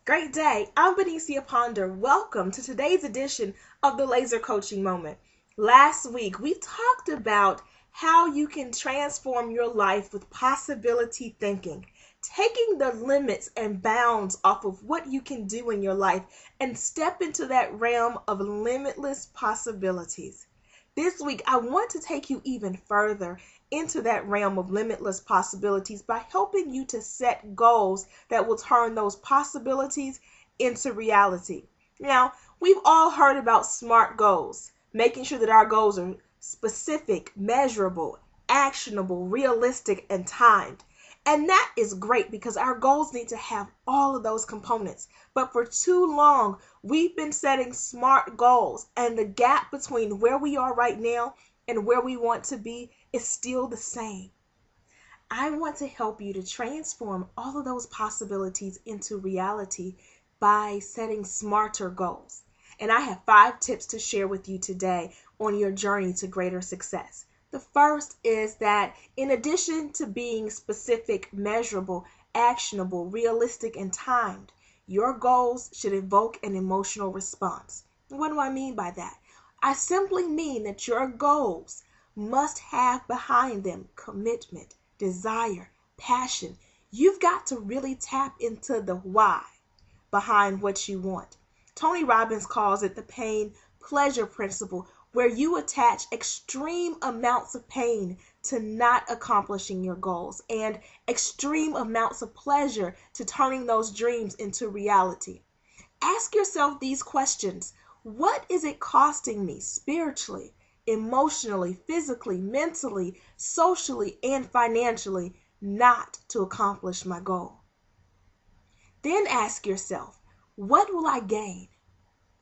Great day. I'm Benecia Ponder. Welcome to today's edition of the Laser Coaching Moment. Last week, we talked about how you can transform your life with possibility thinking, taking the limits and bounds off of what you can do in your life and step into that realm of limitless possibilities. This week, I want to take you even further into that realm of limitless possibilities by helping you to set goals that will turn those possibilities into reality. Now, we've all heard about SMART goals, making sure that our goals are specific, measurable, actionable, realistic, and timed. And that is great because our goals need to have all of those components. But for too long, we've been setting SMART goals, and the gap between where we are right now and where we want to be is still the same. I want to help you to transform all of those possibilities into reality by setting smarter goals. And I have 5 tips to share with you today on your journey to greater success. The first is that in addition to being specific, measurable, actionable, realistic, and timed, your goals should evoke an emotional response. What do I mean by that? I simply mean that your goals must have behind them commitment, desire, passion. You've got to really tap into the why behind what you want. Tony Robbins calls it the pain pleasure principle, where you attach extreme amounts of pain to not accomplishing your goals and extreme amounts of pleasure to turning those dreams into reality. Ask yourself these questions. What is it costing me spiritually, emotionally, physically, mentally, socially, and financially not to accomplish my goal? Then ask yourself, what will I gain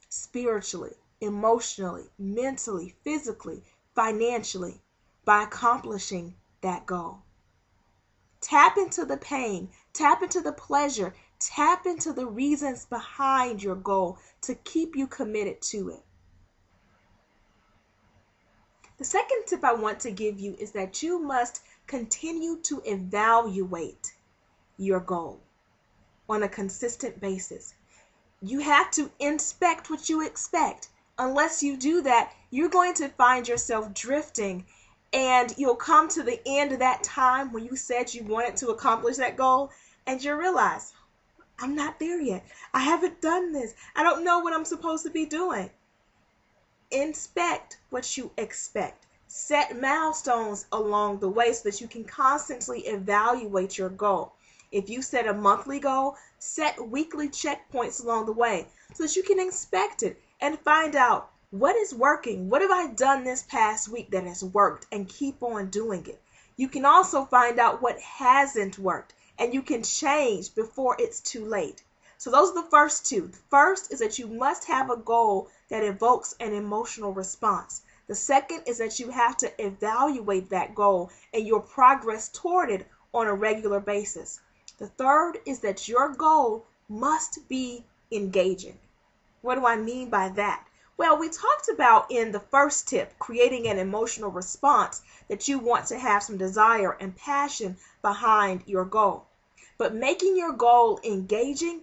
spiritually, emotionally, mentally, physically, financially by accomplishing that goal? Tap into the pain, tap into the pleasure, tap into the reasons behind your goal to keep you committed to it. The second tip I want to give you is that you must continue to evaluate your goal on a consistent basis. You have to inspect what you expect. Unless you do that, you're going to find yourself drifting, and you'll come to the end of that time when you said you wanted to accomplish that goal, and you'll realize, I'm not there yet. I haven't done this. I don't know what I'm supposed to be doing. Inspect what you expect. Set milestones along the way so that you can constantly evaluate your goal. If you set a monthly goal, set weekly checkpoints along the way so that you can inspect it and find out what is working. What have I done this past week that has worked, and keep on doing it. You can also find out what hasn't worked, and you can change before it's too late. So those are the first 2. The first is that you must have a goal that evokes an emotional response. The second is that you have to evaluate that goal and your progress toward it on a regular basis. The third is that your goal must be engaging. What do I mean by that? Well, we talked about in the first tip, creating an emotional response, that you want to have some desire and passion behind your goal. But making your goal engaging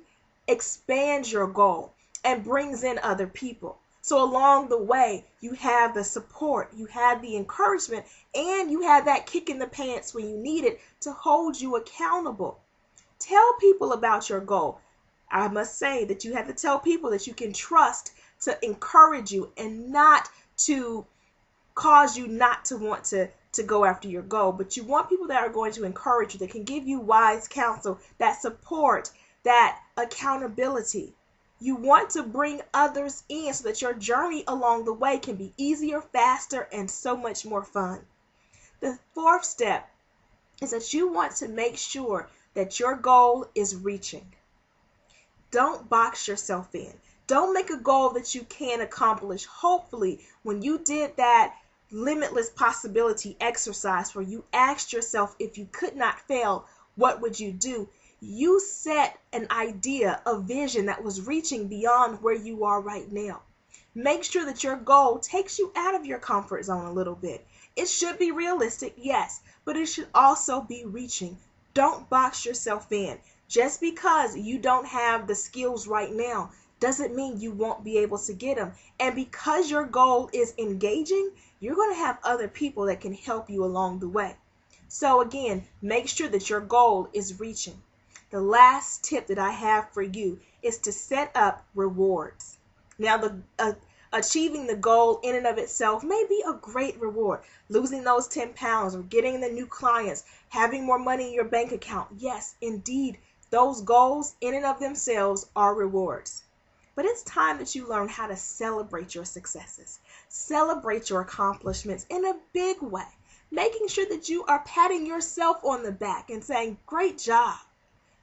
expands your goal and brings in other people. So along the way, you have the support, you have the encouragement, and you have that kick in the pants when you need it to hold you accountable. Tell people about your goal. I must say that you have to tell people that you can trust to encourage you and not to cause you not to want to go after your goal. But you want people that are going to encourage you, that can give you wise counsel, that support, that accountability. You want to bring others in so that your journey along the way can be easier, faster, and so much more fun. The fourth step is that you want to make sure that your goal is reaching. Don't box yourself in. Don't make a goal that you can't accomplish. Hopefully, when you did that limitless possibility exercise where you asked yourself, if you could not fail, what would you do? You set an idea, a vision that was reaching beyond where you are right now. Make sure that your goal takes you out of your comfort zone a little bit. It should be realistic, yes, but it should also be reaching. Don't box yourself in. Just because you don't have the skills right now doesn't mean you won't be able to get them. And because your goal is engaging, you're going to have other people that can help you along the way. So again, make sure that your goal is reaching. The last tip that I have for you is to set up rewards. Now, achieving the goal in and of itself may be a great reward. Losing those 10 pounds or getting the new clients, having more money in your bank account. Yes, indeed, those goals in and of themselves are rewards. But it's time that you learn how to celebrate your successes. Celebrate your accomplishments in a big way. Making sure that you are patting yourself on the back and saying, great job.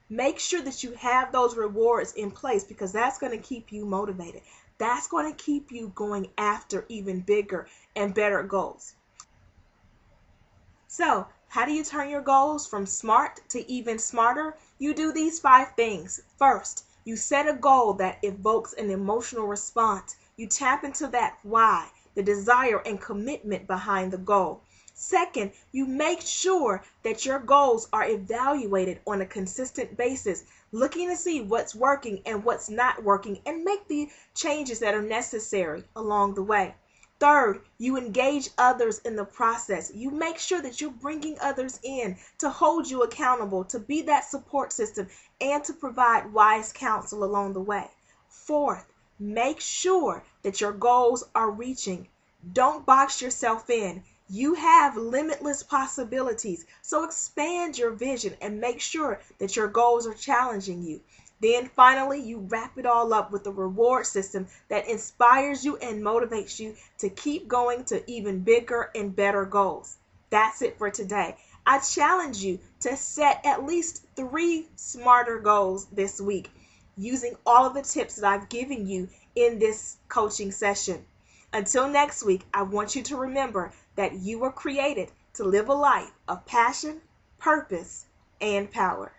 Make sure that you have those rewards in place, because that's going to keep you motivated. That's going to keep you going after even bigger and better goals. So, how do you turn your goals from smart to even smarter? You do these 5 things. First, you set a goal that evokes an emotional response. You tap into that why, the desire and commitment behind the goal. Second, you make sure that your goals are evaluated on a consistent basis, looking to see what's working and what's not working, and make the changes that are necessary along the way. Third, you engage others in the process. You make sure that you're bringing others in to hold you accountable, to be that support system, and to provide wise counsel along the way. Fourth, make sure that your goals are reaching. Don't box yourself in. You have limitless possibilities, so expand your vision and make sure that your goals are challenging you. Then finally, you wrap it all up with a reward system that inspires you and motivates you to keep going to even bigger and better goals. That's it for today. I challenge you to set at least 3 smarter goals this week using all of the tips that I've given you in this coaching session. Until next week, I want you to remember that you were created to live a life of passion, purpose, and power.